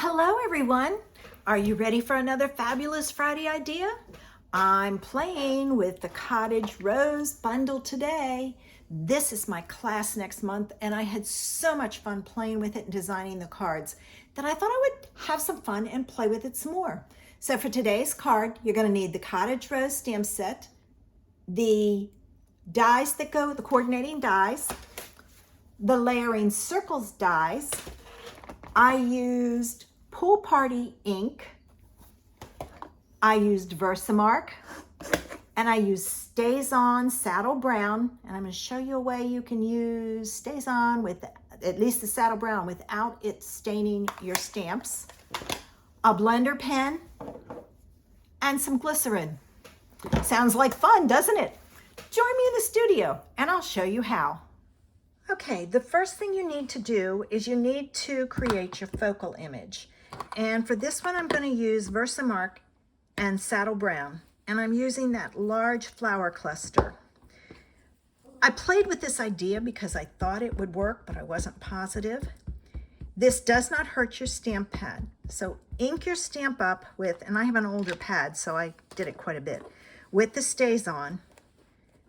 Hello everyone! Are you ready for another fabulous Friday idea? I'm playing with the Cottage Rose bundle today. This is my class next month and I had so much fun playing with it and designing the cards that I thought I would have some fun and play with it some more. So for today's card, you're going to need the Cottage Rose stamp set, the dies that go, the coordinating dies, the layering circles dies. I used Pool Party ink, I used Versamark, and I used Stays On Saddle Brown, and I'm going to show you a way you can use Stays On with at least the Saddle Brown without it staining your stamps, a blender pen, and some glycerin. Sounds like fun, doesn't it? Join me in the studio and I'll show you how. Okay, the first thing you need to do is you need to create your focal image. And for this one, I'm going to use Versamark and Saddle Brown. And I'm using that large flower cluster. I played with this idea because I thought it would work, but I wasn't positive. This does not hurt your stamp pad. So ink your stamp up with, and I have an older pad, so I did it quite a bit, with the Stays On.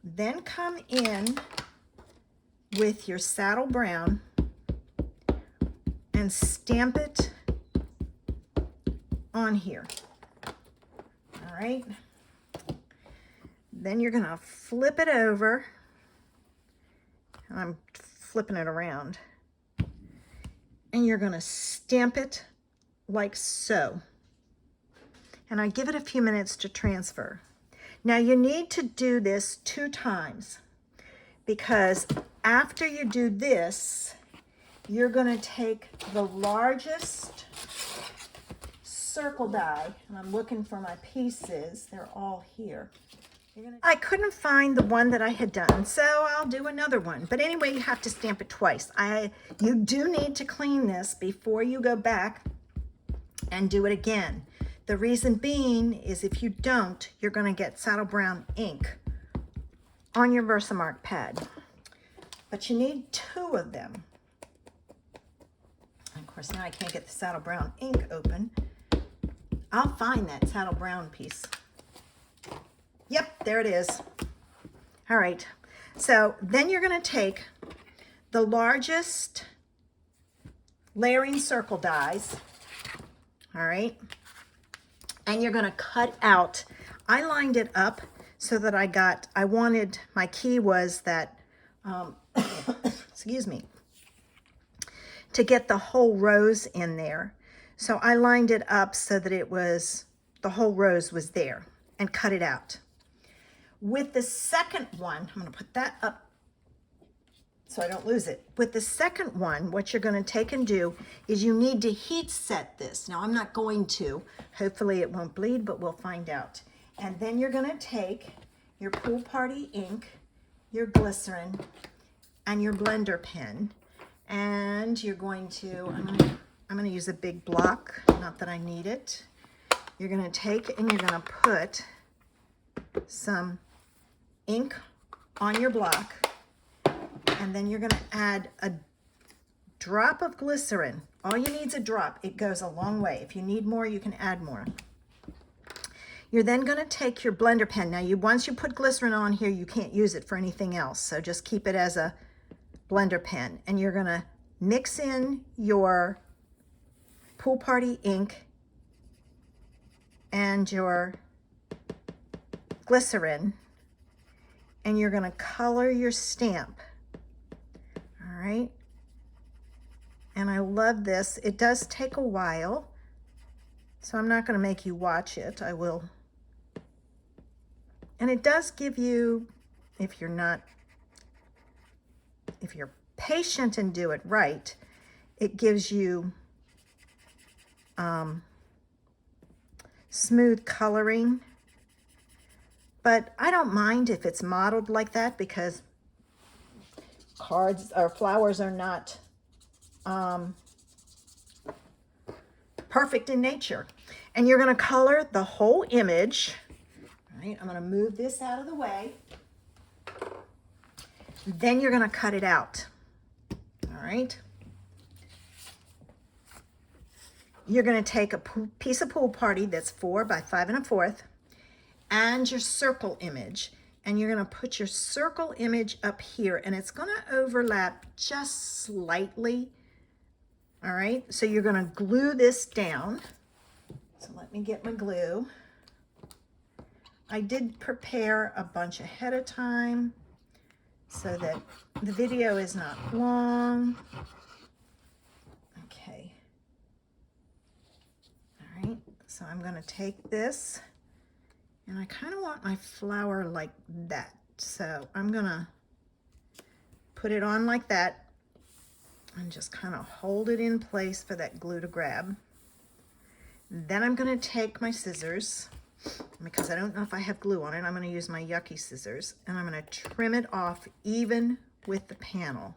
Then come in with your Saddle Brown and stamp it on here. All right. Then you're gonna flip it over. I'm flipping it around. And you're gonna stamp it like so. And I give it a few minutes to transfer. Now you need to do this 2 times because after you do this, you're going to take the largest circle die, and I'm looking for my pieces. They're all here. I couldn't find the one that I had done, so I'll do another one. But anyway, you have to stamp it twice. You do need to clean this before you go back and do it again. The reason being is if you don't, you're going to get Saddle Brown ink on your Versamark pad. But you need 2 of them. And of course, now I can't get the Saddle Brown ink open. I'll find that Saddle Brown piece. Yep, there it is. All right. So then you're going to take the largest layering circle dies. All right. And you're going to cut out. I lined it up so that I wanted, my key was that, excuse me, to get the whole rose in there. So I lined it up so that it was, the whole rose was there, and cut it out. With the second one, I'm going to put that up so I don't lose it. With the second one, what you're going to take and do is you need to heat set this. Now I'm not going to, hopefully it won't bleed, but we'll find out. And then you're going to take your Pool Party ink, your glycerin, and your blender pen, and you're going to, I'm going to use a big block, not that I need it. You're going to take and you're going to put some ink on your block, and then you're going to add a drop of glycerin. All you need is a drop. It goes a long way. If you need more, you can add more. You're then going to take your blender pen. Now, once you put glycerin on here, you can't use it for anything else. So just keep it as a blender pen. And you're going to mix in your Pool Party ink and your glycerin. And you're going to color your stamp. All right. And I love this. It does take a while. So I'm not going to make you watch it. I will. And it does give you, if you're patient and do it right, it gives you smooth coloring. But I don't mind if it's modeled like that because cards or flowers are not perfect in nature. And you're going to color the whole image. All right, I'm going to move this out of the way. Then you're going to cut it out. All right. you're going to take a piece of Pool Party that's 4 by 5 1/4 and your circle image, and you're going to put your circle image up here, and it's going to overlap just slightly. All right, so you're going to glue this down. So let me get my glue. I did prepare a bunch ahead of time so that the video is not long. Okay. All right, so I'm going to take this, and I kind of want my flower like that. So I'm going to put it on like that and just kind of hold it in place for that glue to grab. Then I'm going to take my scissors, because I don't know if I have glue on it. I'm going to use my yucky scissors, and I'm going to trim it off even with the panel.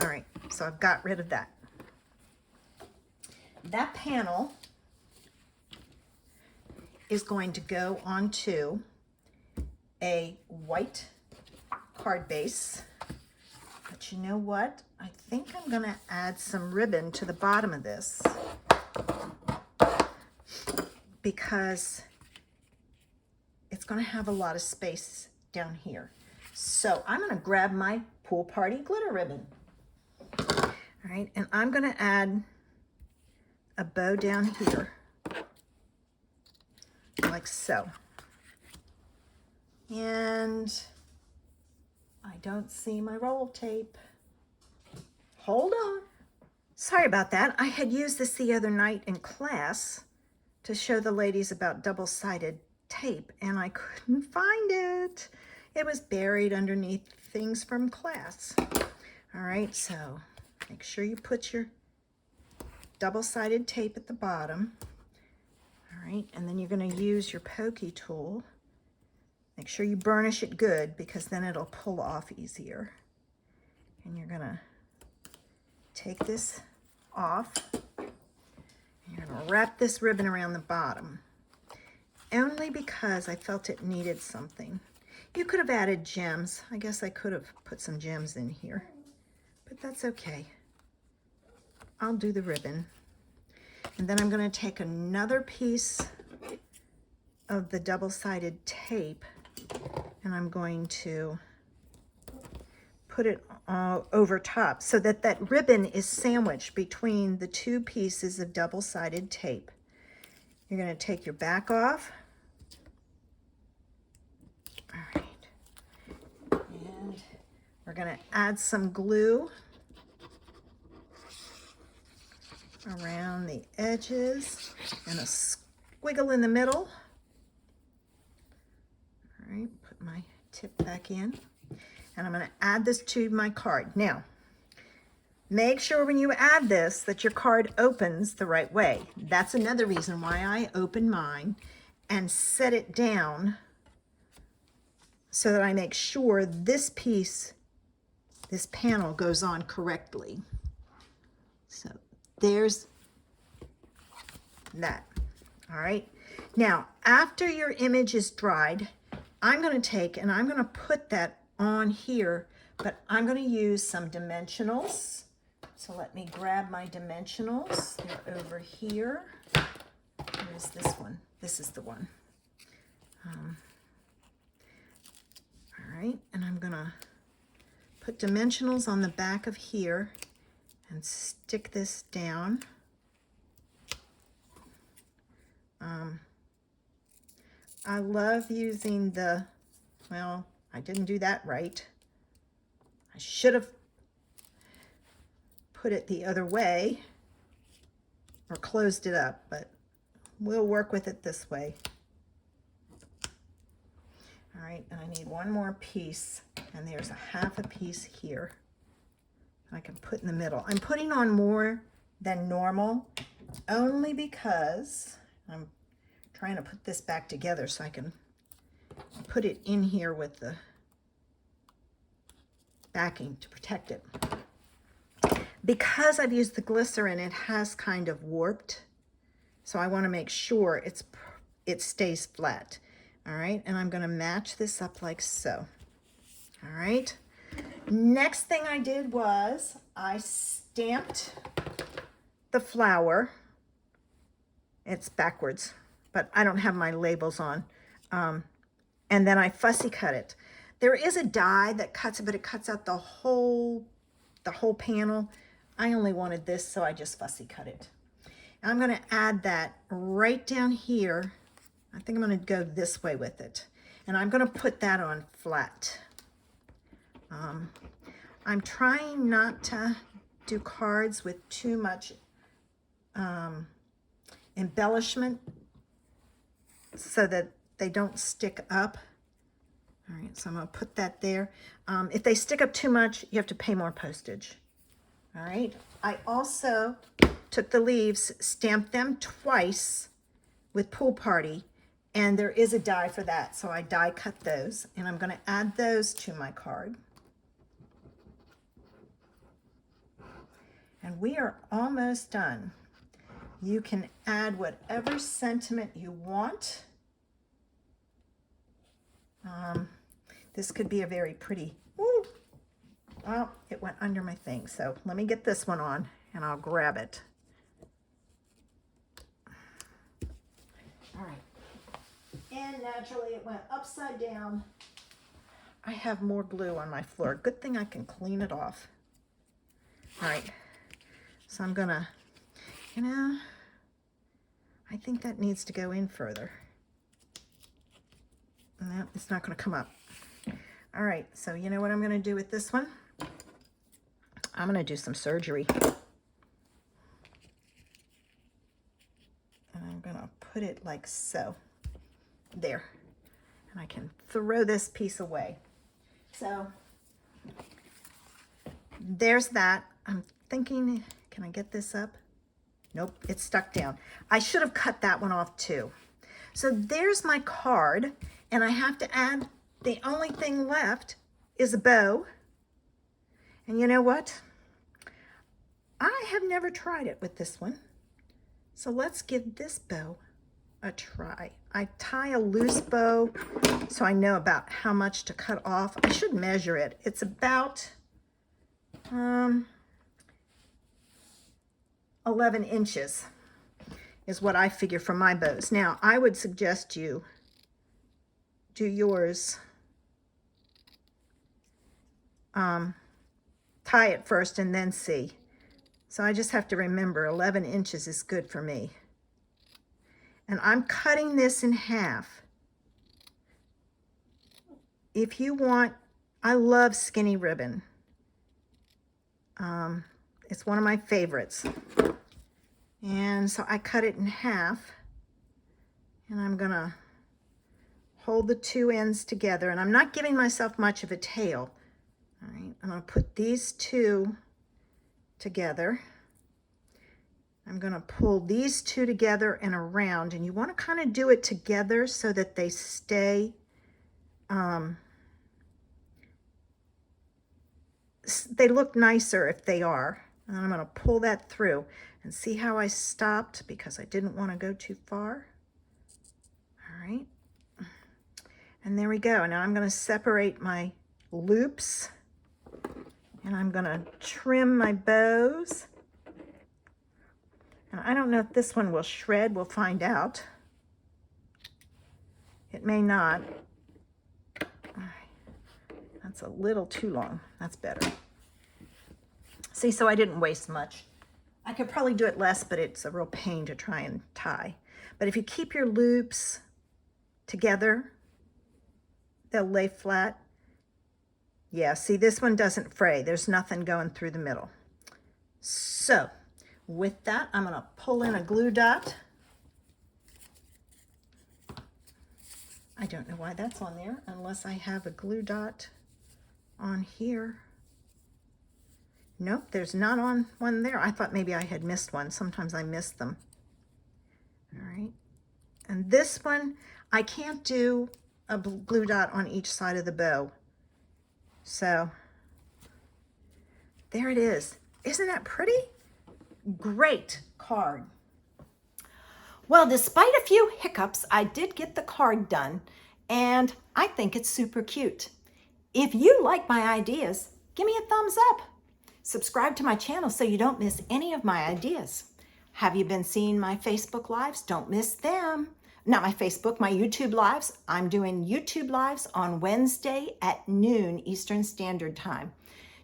All right, so I've got rid of that. That panel is going to go onto a white card base. But you know what? I think I'm going to add some ribbon to the bottom of this, because it's going to have a lot of space down here. So I'm going to grab my Pool Party glitter ribbon. All right, and I'm going to add a bow down here, like so. And I don't see my roll tape. Hold on. Sorry about that. I had used this the other night in class to show the ladies about double-sided tape, and I couldn't find it. It was buried underneath things from class. All right, so make sure you put your double-sided tape at the bottom. All right, and then you're going to use your pokey tool. Make sure you burnish it good, because then it'll pull off easier. And you're going to take this off. You're going to wrap this ribbon around the bottom, only because I felt it needed something. You could have added gems. I guess I could have put some gems in here, but that's okay. I'll do the ribbon. And then I'm going to take another piece of the double-sided tape, and I'm going to put it over top so that that ribbon is sandwiched between the two pieces of double-sided tape. You're going to take your back off. All right. And we're going to add some glue around the edges and a squiggle in the middle. All right, put my tip back in. And I'm going to add this to my card. Now, make sure when you add this that your card opens the right way. That's another reason why I open mine and set it down, so that I make sure this piece, this panel, goes on correctly. So there's that. All right. Now, after your image is dried, I'm going to take and I'm going to put that on here, but I'm going to use some dimensionals. So let me grab my dimensionals. They're over here. Where's this one? This is the one. All right, and I'm going to put dimensionals on the back of here and stick this down. I love using the, well, I didn't do that right. I should have put it the other way or closed it up, but we'll work with it this way. All right, and I need one more piece, and there's a half a piece here I can put in the middle. I'm putting on more than normal only because I'm trying to put this back together so I can put it in here with the backing to protect it. Because I've used the glycerin, it has kind of warped, so I want to make sure it stays flat. All right, and I'm going to match this up like so. All right, Next thing I did was I stamped the flower. It's backwards, but I don't have my labels on. And then I fussy cut it. There is a die that cuts it, but it cuts out the whole panel. I only wanted this, so I just fussy cut it. And I'm going to add that right down here. I think I'm going to go this way with it. And I'm going to put that on flat. I'm trying not to do cards with too much embellishment so that they don't stick up. All right, so I'm going to put that there. If they stick up too much, you have to pay more postage. All right, I also took the leaves, stamped them twice with Pool Party, and there is a die for that, so I die cut those, and I'm going to add those to my card. And we are almost done. You can add whatever sentiment you want. This could be a very pretty, ooh, well, it went under my thing. So let me get this one on and I'll grab it. All right. And naturally it went upside down. I have more glue on my floor. Good thing I can clean it off. All right. So I'm gonna, I think that needs to go in further. No, it's not gonna come up. All right, so you know what I'm gonna do with this one? I'm gonna do some surgery. And I'm gonna put it like so. There. And I can throw this piece away. So there's that. I'm thinking, can I get this up? Nope, it's stuck down. I should have cut that one off too. So there's my card, and I have to add, the only thing left is a bow. And you know what? I have never tried it with this one. So let's give this bow a try. I tie a loose bow so I know about how much to cut off. I should measure it. It's about 11 inches is what I figure for my bows. Now, I would suggest you do yours, tie it first and then see. So I just have to remember 11 inches is good for me. And I'm cutting this in half. If you want, I love skinny ribbon. It's one of my favorites. And so I cut it in half, and I'm gonna hold the two ends together, and I'm not giving myself much of a tail. All right, I'm gonna put these two together. I'm gonna pull these two together and around, and you wanna kind of do it together so that they stay, they look nicer if they are. And I'm gonna pull that through and see how I stopped because I didn't want to go too far. All right. And there we go. Now I'm going to separate my loops, and I'm going to trim my bows. And I don't know if this one will shred. We'll find out. It may not. All right. That's a little too long. That's better. See, so I didn't waste much. I could probably do it less, but it's a real pain to try and tie. But if you keep your loops together, they'll lay flat. Yeah, see, this one doesn't fray. There's nothing going through the middle. So with that, I'm gonna pull in a glue dot. I don't know why that's on there unless I have a glue dot on here. Nope, there's not on one there. I thought maybe I had missed one. Sometimes I miss them. All right. And this one, I can't do a glue dot on each side of the bow. So there it is. Isn't that pretty? Great card. Well, despite a few hiccups, I did get the card done, and I think it's super cute. If you like my ideas, give me a thumbs up. Subscribe to my channel so you don't miss any of my ideas. Have you been seeing my Facebook Lives? Don't miss them. Not my Facebook, my YouTube Lives. I'm doing YouTube Lives on Wednesday at noon Eastern Standard Time.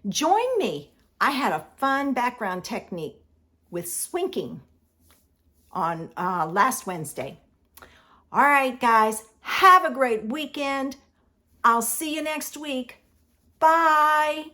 Join me. I had a fun background technique with swinking on last Wednesday. All right, guys, have a great weekend. I'll see you next week. Bye.